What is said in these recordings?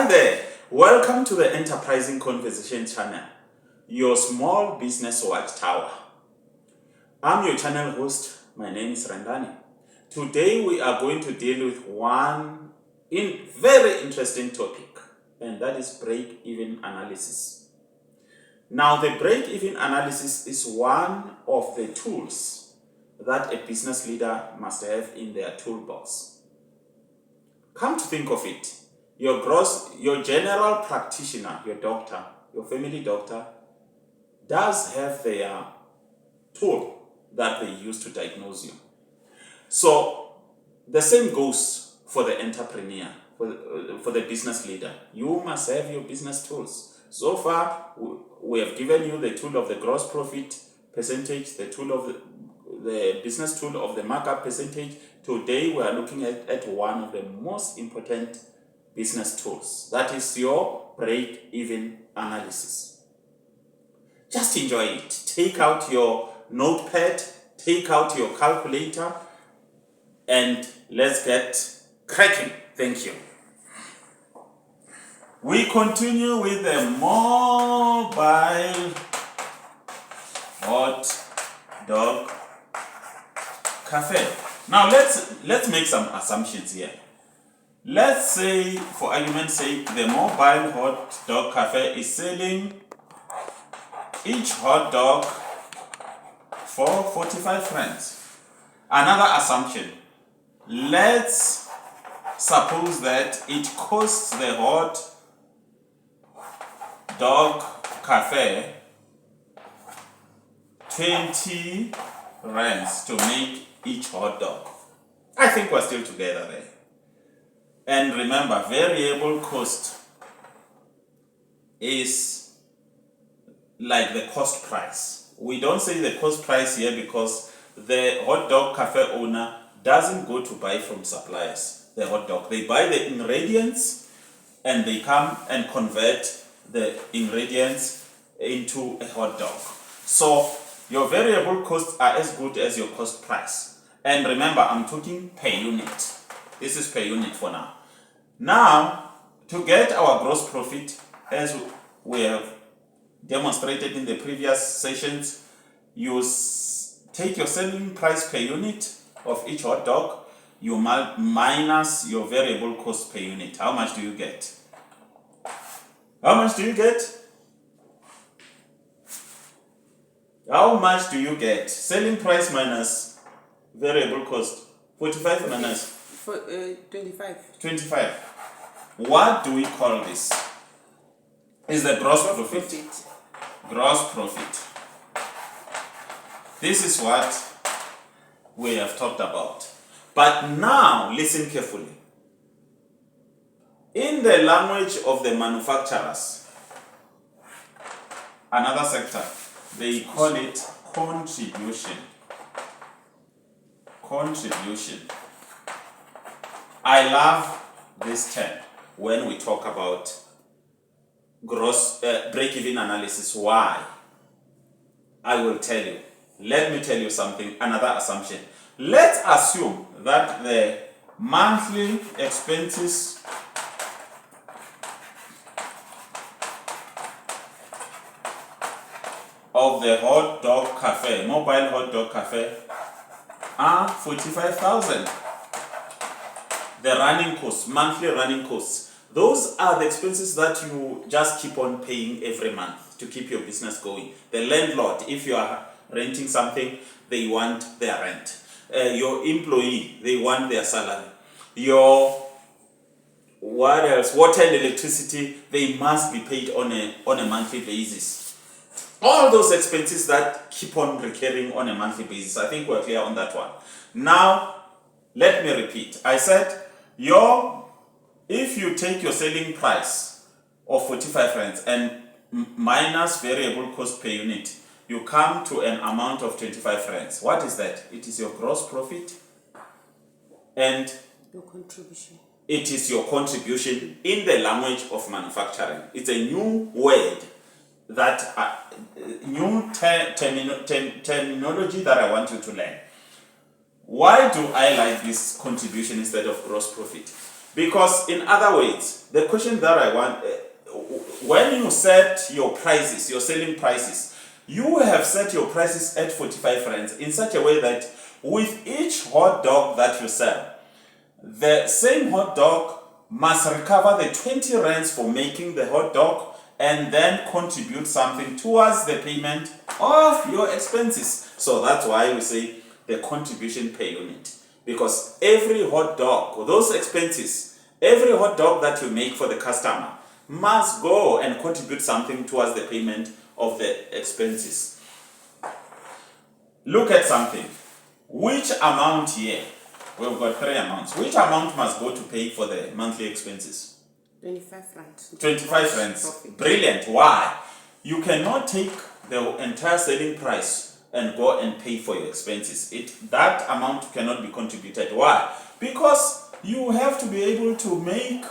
Hi there, welcome to the Enterprising Converzations Channel, your small business watchtower. I'm your channel host, my name is Randani. Today we are going to deal with one very interesting topic, and that is break-even analysis. Now, the break-even analysis is one of the tools that a business leader must have in their toolbox. Come to think of it, your general practitioner, your doctor, your family doctor, does have their tool that they use to diagnose you. So the same goes for the entrepreneur, for the business leader. You must have your business tools. So far, we have given you the tool of the gross profit percentage, the tool of the business tool of the markup percentage. Today, we are looking at one of the most important business tools. That is your break-even analysis. Just enjoy it. Take out your notepad, take out your calculator, and let's get cracking. Thank you. We continue with the mobile hot dog cafe. Now let's make some assumptions here. Let's say, for argument's sake, the mobile hot dog cafe is selling each hot dog for 45 francs. Another assumption. Let's suppose that it costs the hot dog cafe 20 rands to make each hot dog. I think we're still together there. And remember, variable cost is like the cost price. We don't say the cost price here because the hot dog cafe owner doesn't go to buy from suppliers the hot dog. They buy the ingredients and they come and convert the ingredients into a hot dog. So your variable costs are as good as your cost price. And remember, I'm talking per unit. This is per unit for now. Now, to get our gross profit, as we have demonstrated in the previous sessions, you take your selling price per unit of each hot dog, you minus your variable cost per unit. How much do you get? How much do you get? How much do you get? Selling price minus variable cost. 45 minus 25. 25. What do we call this? Is the gross profit. Gross profit. This is what we have talked about. But now, listen carefully. In the language of the manufacturers, another sector, they call it contribution. Contribution. I love this term when we talk about gross break-even analysis. Why? I will tell you. Let me tell you something, another assumption. Let's assume that the monthly expenses of the hot dog cafe, mobile hot dog cafe, are 45,000. The running costs, monthly running costs, those are the expenses that you just keep on paying every month to keep your business going. The landlord, if you are renting something, they want their rent. Your employee, they want their salary. Your what else? Water and electricity, they must be paid on a monthly basis. All those expenses that keep on recurring on a monthly basis. I think we're clear on that one. Now, let me repeat. I said, if you take your selling price of 45 rands and minus variable cost per unit, you come to an amount of 25 rands. What is that? It is your gross profit and Your contribution. It is your contribution in the language of manufacturing. It's a new word that new terminology that I want you to learn. Why do I like this contribution instead of gross profit? Because in other words, the question that I want, when you set your prices, your selling prices, you have set your prices at 45 rands in such a way that with each hot dog that you sell, the same hot dog must recover the 20 rands for making the hot dog and then contribute something towards the payment of your expenses. So that's why we say the contribution per unit. Because every hot dog, those expenses, every hot dog that you make for the customer must go and contribute something towards the payment of the expenses. Look at something. Which amount here? We've got 3 amounts. Which amount must go to pay for the monthly expenses? 25 francs. 25 francs. Brilliant. Why? You cannot take the entire selling price and go and pay for your expenses. That amount cannot be contributed. Why? Because you have to be able to make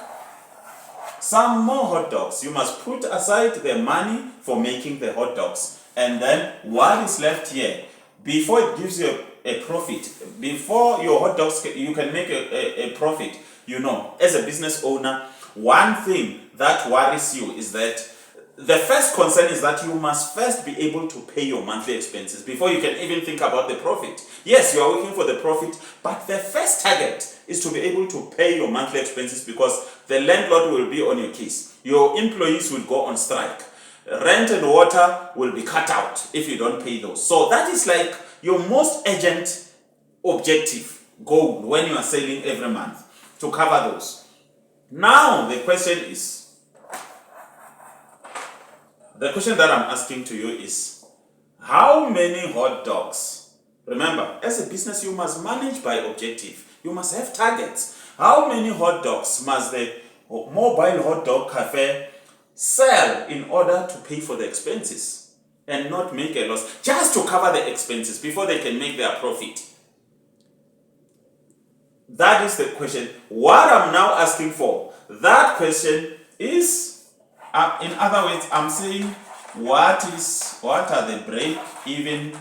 some more hot dogs. You must put aside the money for making the hot dogs. And then what is left here, before it gives you a profit, before your hot dogs, you can make a profit. You know, as a business owner, one thing that worries you is that the first concern is that you must first be able to pay your monthly expenses before you can even think about the profit. Yes, you are working for the profit, but the first target is to be able to pay your monthly expenses because the landlord will be on your case. Your employees will go on strike. Rent and water will be cut out if you don't pay those. So that is like your most urgent objective goal when you are selling every month, to cover those. Now the question that I'm asking to you is, how many hot dogs? Remember, as a business, you must manage by objective. You must have targets. How many hot dogs must the mobile hot dog cafe sell in order to pay for the expenses and not make a loss, just to cover the expenses before they can make their profit? That is the question. What I'm now asking for, that question is, in other words, I'm saying, what are the break-even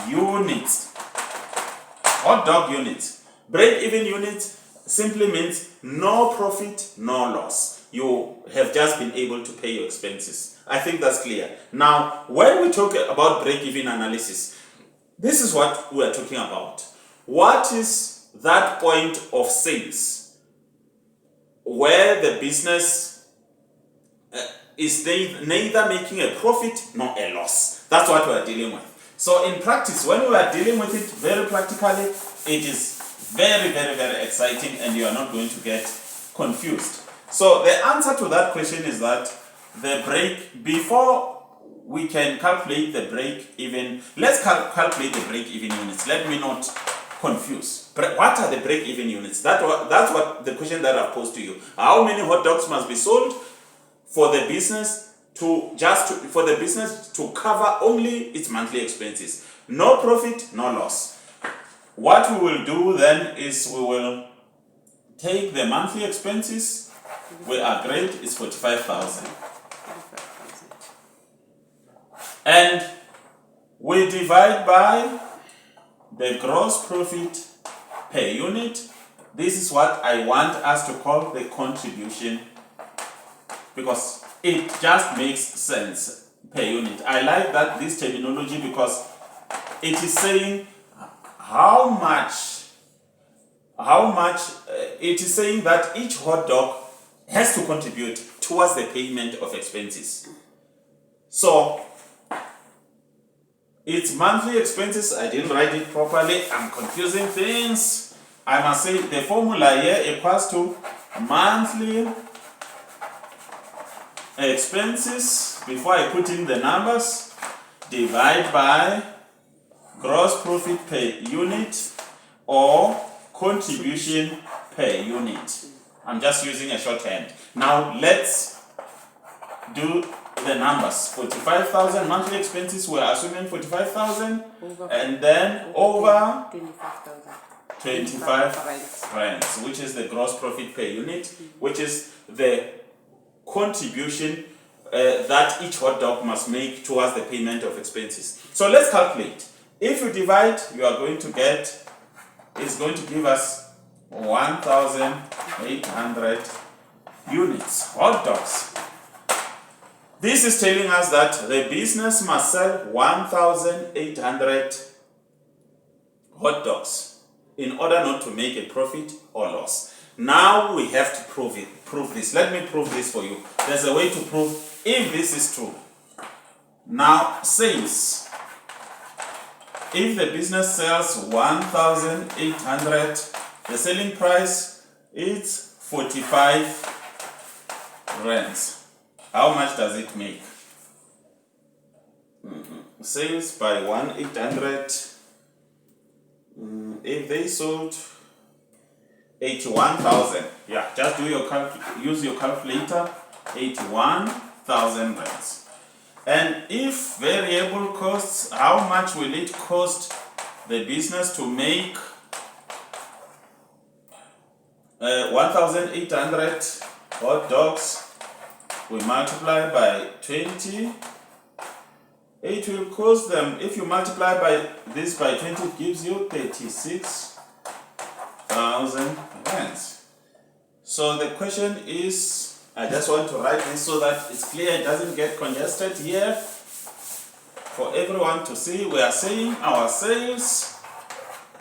units? Hot dog units. Break-even units simply means no profit, no loss. You have just been able to pay your expenses. I think that's clear. Now, when we talk about break-even analysis, this is what we are talking about. What is that point of sales where the business is neither making a profit nor a loss? That's what we are dealing with. So in practice, when we are dealing with it very practically, it is very, very, very exciting and you are not going to get confused. So the answer to that question is that before we can calculate the break-even, let's calculate the break-even units. Let me not confuse. What are the break-even units? That's what the question that I've posed to you. How many hot dogs must be sold for the business to cover only its monthly expenses? No profit, no loss. What we will do then is we will take the monthly expenses. We agreed is 45,000. And we divide by the gross profit per unit. This is what I want us to call the contribution, because it just makes sense per unit. I like this terminology because it is saying how much it is saying that each hot dog has to contribute towards the payment of expenses. So it's monthly expenses. I didn't write it properly. I'm confusing things. I must say the formula here equals to monthly expenses, before I put in the numbers, divide by gross profit per unit or contribution per unit. I'm just using a shorthand. Now let's do the numbers. 45,000 monthly expenses, we're assuming 45,000, and then over 25 francs, which is the gross profit per unit, which is the contribution that each hot dog must make towards the payment of expenses. So let's calculate. If you divide, you are going to get, it's going to give us 1,800 units, hot dogs. This is telling us that the business must sell 1,800 hot dogs in order not to make a profit or loss. Now we have to prove this. Let me prove this for you. There's a way to prove if this is true. Now, sales. If the business sells 1,800, the selling price is 45 rands. How much does it make? Sales by 1,800. If they sold 81,000, yeah, just do your use your calculator. 81,000 rands. And if variable costs, how much will it cost the business to make 1,800 hot dogs? We multiply by 20. It will cost them, if you multiply by this by 20, it gives you 36,000 rands. So the question is, I just want to write this so that it's clear, it doesn't get congested here. For everyone to see, we are saying our sales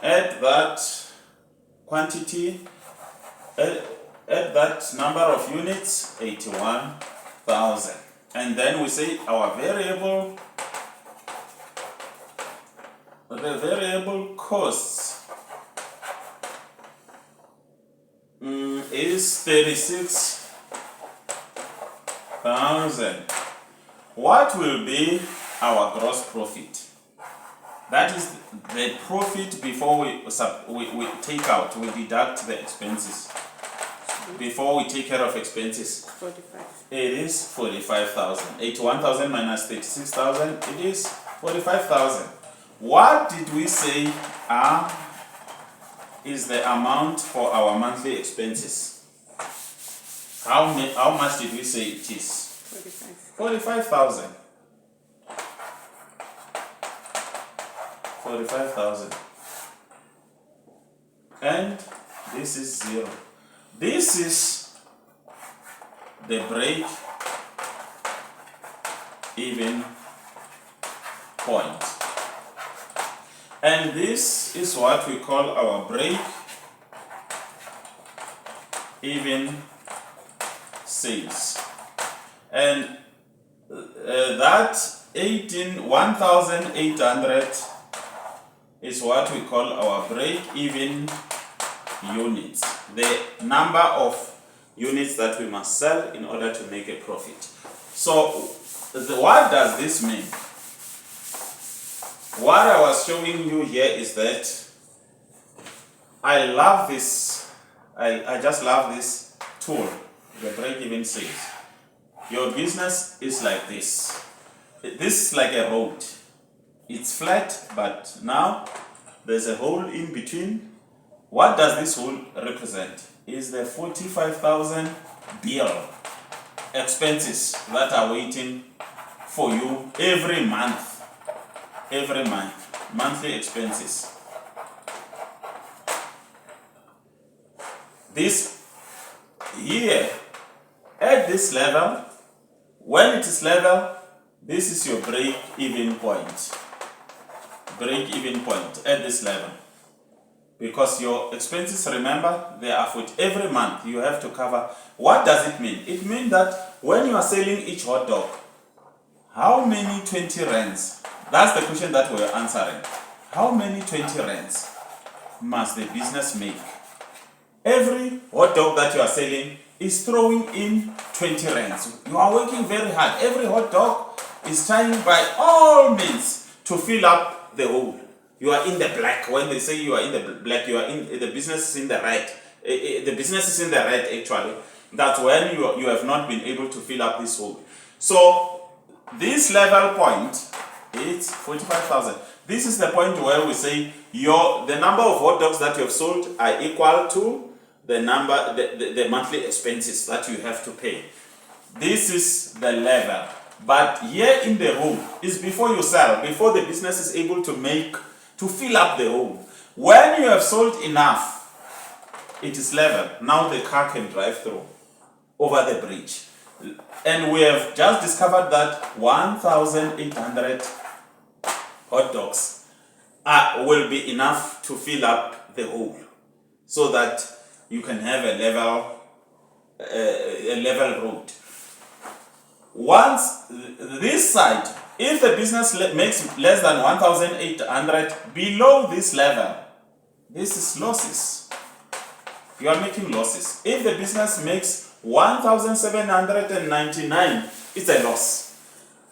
at that quantity, at that number of units, 81,000. And then we say our variable, the variable costs is 36,000. What will be our gross profit? That is the profit before we take out, we deduct the expenses. Before we take care of expenses. 45. It is 45,000. 81,000 minus 36,000, it is 45,000. What did we say is the amount for our monthly expenses? How much did we say it is? 45,000. 45,000. And this is 0. This is the break-even point. And this is what we call our break-even sales. And that 1,800 is what we call our break-even units. The number of units that we must sell in order to make a profit. So, what does this mean? What I was showing you here is that I love this, I just love this tool, the break-even sales. Your business is like this. This is like a road. It's flat, but now there's a hole in between. What does this hole represent? Is the 45,000 bill expenses that are waiting for you every month. Every month, monthly expenses. This here, at this level, when it is level, this is your break-even point. Break-even point at this level. Because your expenses, remember, they are for every month you have to cover. What does it mean? It means that when you are selling each hot dog, how many 20 rands? That's the question that we're answering. How many 20 rands must the business make? Every hot dog that you are selling is throwing in 20 rands. You are working very hard. Every hot dog is trying by all means to fill up the hole. You are in the black. When they say you are in the black, you are in the business is in the red. The business is in the red actually. That's when you have not been able to fill up this hole. So this level point, it's 45,000. This is the point where we say the number of hot dogs that you have sold are equal to the monthly expenses that you have to pay. This is the level. But here in the hole is before you sell, before the business is able to fill up the hole. When you have sold enough, it is level. Now the car can drive through over the bridge. And we have just discovered that 1,800 hot dogs will be enough to fill up the hole, so that you can have a level road. Once this side, if the business makes less than 1,800, below this level, this is losses. You are making losses. If the business makes 1,799, it's a loss.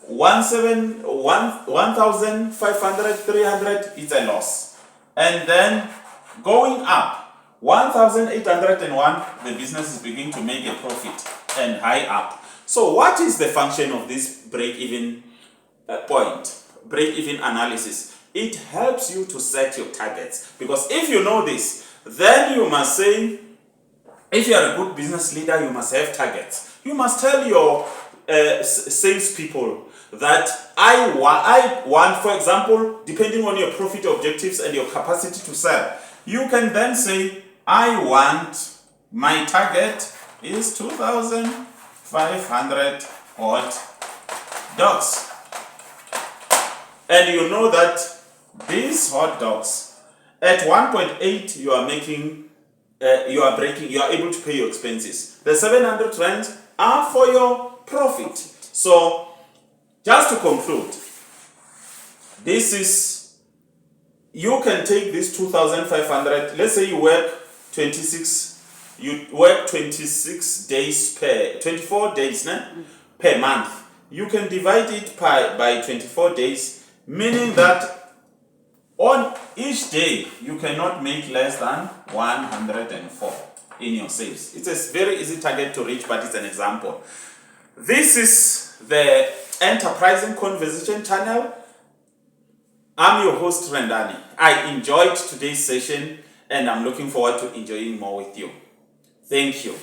1,500, 300, it's a loss. And then going up, 1,801, the business is beginning to make a profit and high up. So what is the function of this break-even point, break-even analysis? It helps you to set your targets, because if you know this, then you must say, if you are a good business leader, you must have targets. You must tell your salespeople that I want, for example, depending on your profit objectives and your capacity to sell, you can then say, I want, my target is 2,500 hot dogs. And you know that these hot dogs, at 1.8, you are making, you are able to pay your expenses. The 700 rand are for your profit. So, just to conclude, this is, you can take this 2,500, let's say you work 26 days 24 days per month. You can divide it by 24 days, meaning that on each day you cannot make less than 104 in your sales. It's a very easy target to reach, but it's an example. This is the Enterprising Conversation Channel. I'm your host, Rendani. I enjoyed today's session, and I'm looking forward to enjoying more with you. Thank you.